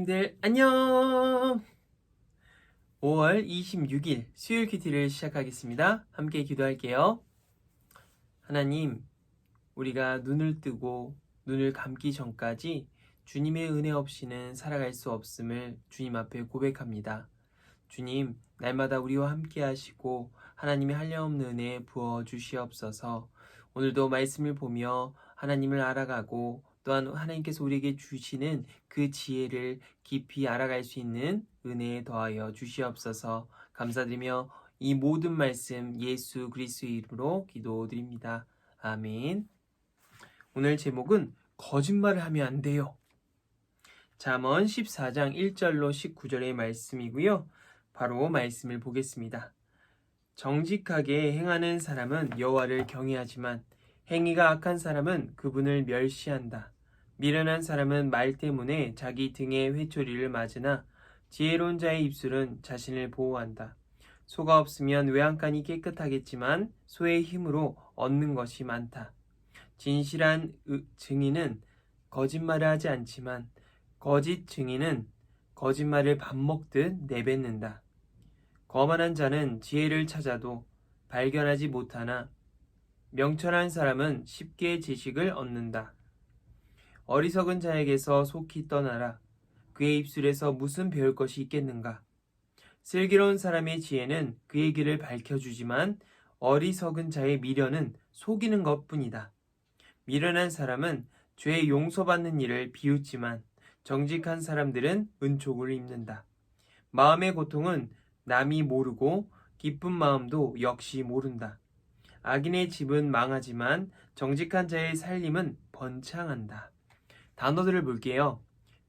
부모님들 안녕! 5월 26일 수요일 큐티를 시작하겠습니다. 함께 기도할게요. 하나님, 우리가 눈을 뜨고 눈을 감기 전까지 주님의 은혜 없이는 살아갈 수 없음을 주님 앞에 고백합니다. 주님, 날마다 우리와 함께 하시고 하나님의 한량없는 은혜 부어 주시옵소서. 오늘도 말씀을 보며 하나님을 알아가고 또한 하나님께서 우리에게 주시는 그 지혜를 깊이 알아갈 수 있는 은혜에 더하여 주시옵소서. 감사드리며 이 모든 말씀 예수 그리스도의 이름으로 기도드립니다. 아멘. 오늘 제목은 거짓말을 하면 안 돼요. 잠언 14장 1절로 19절의 말씀이고요. 바로 말씀을 보겠습니다. 정직하게 행하는 사람은 여호와를 경외하지만 행위가 악한 사람은 그분을 멸시한다. 미련한 사람은 말 때문에 자기 등에 회초리를 맞으나 지혜로운 자의 입술은 자신을 보호한다. 소가 없으면 외양간이 깨끗하겠지만 소의 힘으로 얻는 것이 많다. 진실한 증인은 거짓말을 하지 않지만 거짓 증인은 거짓말을 밥 먹듯 내뱉는다. 거만한 자는 지혜를 찾아도 발견하지 못하나 명철한 사람은 쉽게 지식을 얻는다. 어리석은 자에게서 속히 떠나라. 그의 입술에서 무슨 배울 것이 있겠는가? 슬기로운 사람의 지혜는 그의 길을 밝혀주지만 어리석은 자의 미련은 속이는 것뿐이다. 미련한 사람은 죄 용서받는 일을 비웃지만 정직한 사람들은 은총을 입는다. 마음의 고통은 남이 모르고 기쁜 마음도 역시 모른다. 악인의 집은 망하지만 정직한 자의 살림은 번창한다. 단어들을 볼게요.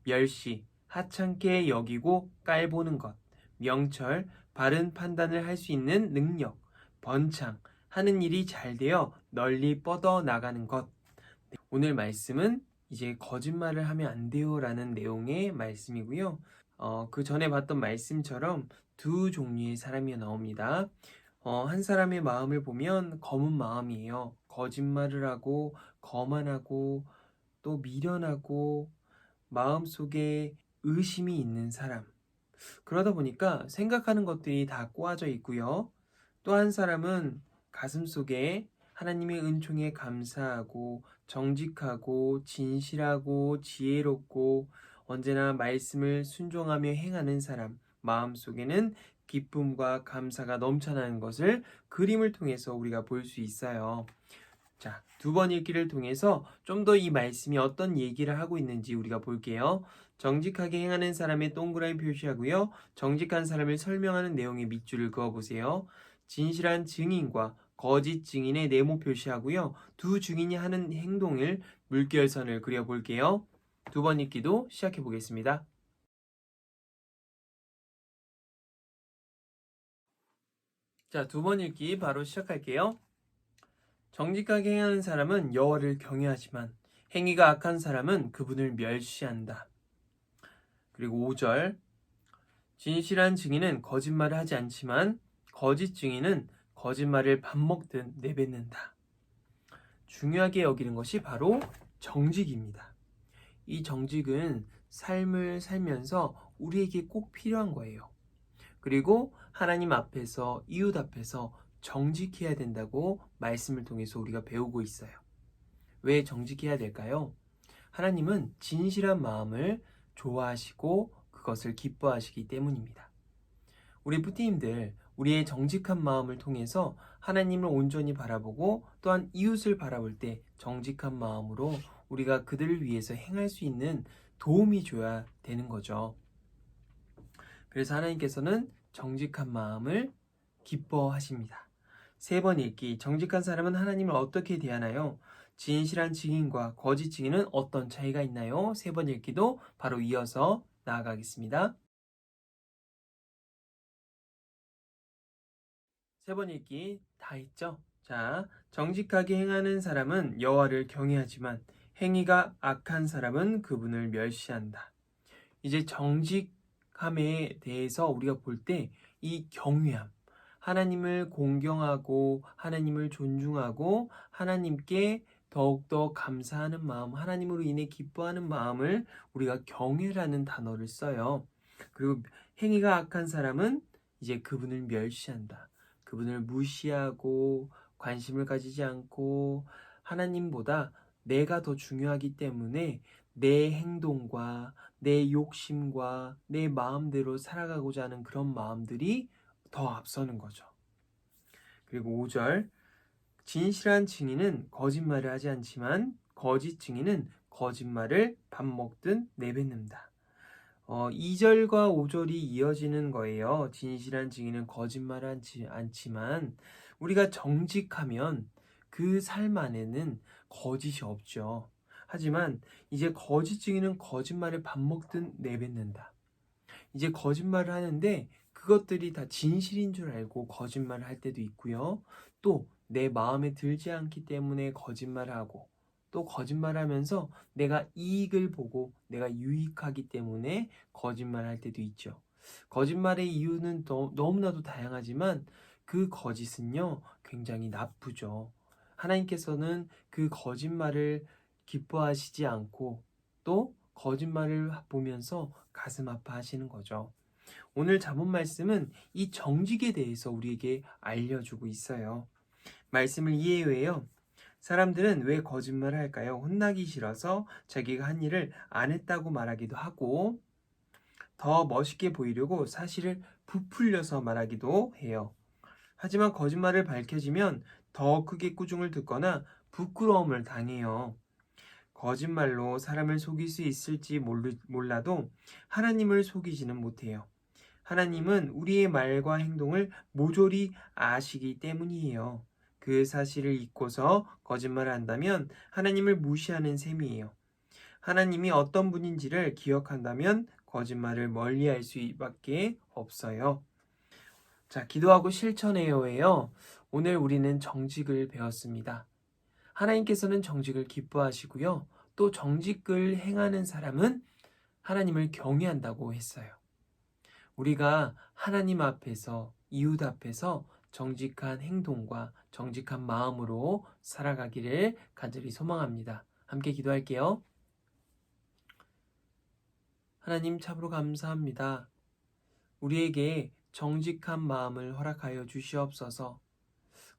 멸시, 하찮게 여기고 깔보는 것, 명철, 바른 판단을 할 수 있는 능력, 번창, 하는 일이 잘 되어 널리 뻗어 나가는 것. 오늘 말씀은 이제 거짓말을 하면 안 돼요 라는 내용의 말씀이고요. 그 전에 봤던 말씀처럼 두 종류의 사람이 나옵니다. 한 사람의 마음을 보면 검은 마음이에요. 거짓말을 하고 거만하고 또 미련하고 마음속에 의심이 있는 사람. 그러다 보니까 생각하는 것들이 다 꼬아져 있고요. 또 한 사람은 가슴속에 하나님의 은총에 감사하고 정직하고 진실하고 지혜롭고 언제나 말씀을 순종하며 행하는 사람, 마음속에는 기쁨과 감사가 넘쳐나는 것을 그림을 통해서 우리가 볼 수 있어요. 자, 두 번 읽기를 통해서 좀 더 이 말씀이 어떤 얘기를 하고 있는지 우리가 볼게요. 정직하게 행하는 사람의 동그라미 표시하고요. 정직한 사람을 설명하는 내용의 밑줄을 그어보세요. 진실한 증인과 거짓 증인의 네모 표시하고요. 두 증인이 하는 행동을 물결선을 그려볼게요. 두 번 읽기도 시작해 보겠습니다. 자, 두 번 읽기 바로 시작할게요. 정직하게 행하는 사람은 여호와를 경외하지만 행위가 악한 사람은 그분을 멸시한다. 그리고 5절 진실한 증인은 거짓말을 하지 않지만 거짓 증인은 거짓말을 밥 먹듯 내뱉는다. 중요하게 여기는 것이 바로 정직입니다. 이 정직은 삶을 살면서 우리에게 꼭 필요한 거예요. 그리고 하나님 앞에서 이웃 앞에서 정직해야 된다고 말씀을 통해서 우리가 배우고 있어요. 왜 정직해야 될까요? 하나님은 진실한 마음을 좋아하시고 그것을 기뻐하시기 때문입니다. 우리 뿌띠님들, 우리의 정직한 마음을 통해서 하나님을 온전히 바라보고 또한 이웃을 바라볼 때 정직한 마음으로 우리가 그들을 위해서 행할 수 있는 도움이 줘야 되는 거죠. 그래서 하나님께서는 정직한 마음을 기뻐하십니다. 세 번 읽기, 정직한 사람은 하나님을 어떻게 대하나요? 진실한 증인과 거짓 증인은 어떤 차이가 있나요? 세 번 읽기도 바로 이어서 나아가겠습니다. 세 번 읽기 다 했죠? 자, 정직하게 행하는 사람은 여호와를 경외하지만 행위가 악한 사람은 그분을 멸시한다. 이제 정직함에 대해서 우리가 볼 때 이 경외함, 하나님을 공경하고 하나님을 존중하고 하나님께 더욱더 감사하는 마음, 하나님으로 인해 기뻐하는 마음을 우리가 경외라는 단어를 써요. 그리고 행위가 악한 사람은 이제 그분을 멸시한다. 그분을 무시하고 관심을 가지지 않고 하나님보다 내가 더 중요하기 때문에 내 행동과 내 욕심과 내 마음대로 살아가고자 하는 그런 마음들이 더 앞서는 거죠. 그리고 5절, 진실한 증인은 거짓말을 하지 않지만 거짓 증인은 거짓말을 밥 먹듯 내뱉는다. 2절과 5절이 이어지는 거예요. 진실한 증인은 거짓말을 하지 않지만 우리가 정직하면 그 삶 안에는 거짓이 없죠. 하지만 이제 거짓 증인은 거짓말을 밥 먹듯 내뱉는다. 이제 거짓말을 하는데 그것들이 다 진실인 줄 알고 거짓말을 할 때도 있고요. 또 내 마음에 들지 않기 때문에 거짓말을 하고 또 거짓말하면서 내가 이익을 보고 내가 유익하기 때문에 거짓말을 할 때도 있죠. 거짓말의 이유는 너무나도 다양하지만 그 거짓은요 굉장히 나쁘죠. 하나님께서는 그 거짓말을 기뻐하시지 않고 또 거짓말을 보면서 가슴 아파하시는 거죠. 오늘 잡은 말씀은 이 정직에 대해서 우리에게 알려주고 있어요. 말씀을 이해해요. 사람들은 왜 거짓말을 할까요? 혼나기 싫어서 자기가 한 일을 안 했다고 말하기도 하고 더 멋있게 보이려고 사실을 부풀려서 말하기도 해요. 하지만 거짓말을 밝혀지면 더 크게 꾸중을 듣거나 부끄러움을 당해요. 거짓말로 사람을 속일 수 있을지 몰라도 하나님을 속이지는 못해요. 하나님은 우리의 말과 행동을 모조리 아시기 때문이에요. 그 사실을 잊고서 거짓말을 한다면 하나님을 무시하는 셈이에요. 하나님이 어떤 분인지를 기억한다면 거짓말을 멀리할 수밖에 없어요. 자, 기도하고 실천해요예요. 오늘 우리는 정직을 배웠습니다. 하나님께서는 정직을 기뻐하시고요. 또 정직을 행하는 사람은 하나님을 경외한다고 했어요. 우리가 하나님 앞에서, 이웃 앞에서 정직한 행동과 정직한 마음으로 살아가기를 간절히 소망합니다. 함께 기도할게요. 하나님 참으로 감사합니다. 우리에게 정직한 마음을 허락하여 주시옵소서.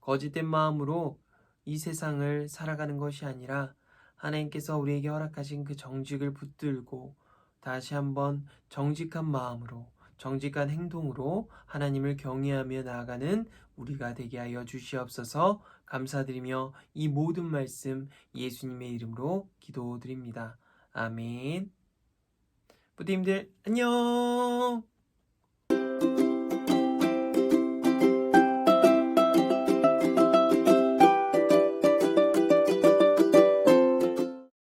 거짓된 마음으로 이 세상을 살아가는 것이 아니라 하나님께서 우리에게 허락하신 그 정직을 붙들고 다시 한번 정직한 마음으로 정직한 행동으로 하나님을 경외하며 나아가는 우리가 되게 하여 주시옵소서. 감사드리며 이 모든 말씀 예수님의 이름으로 기도드립니다. 아멘. 부디님들 안녕.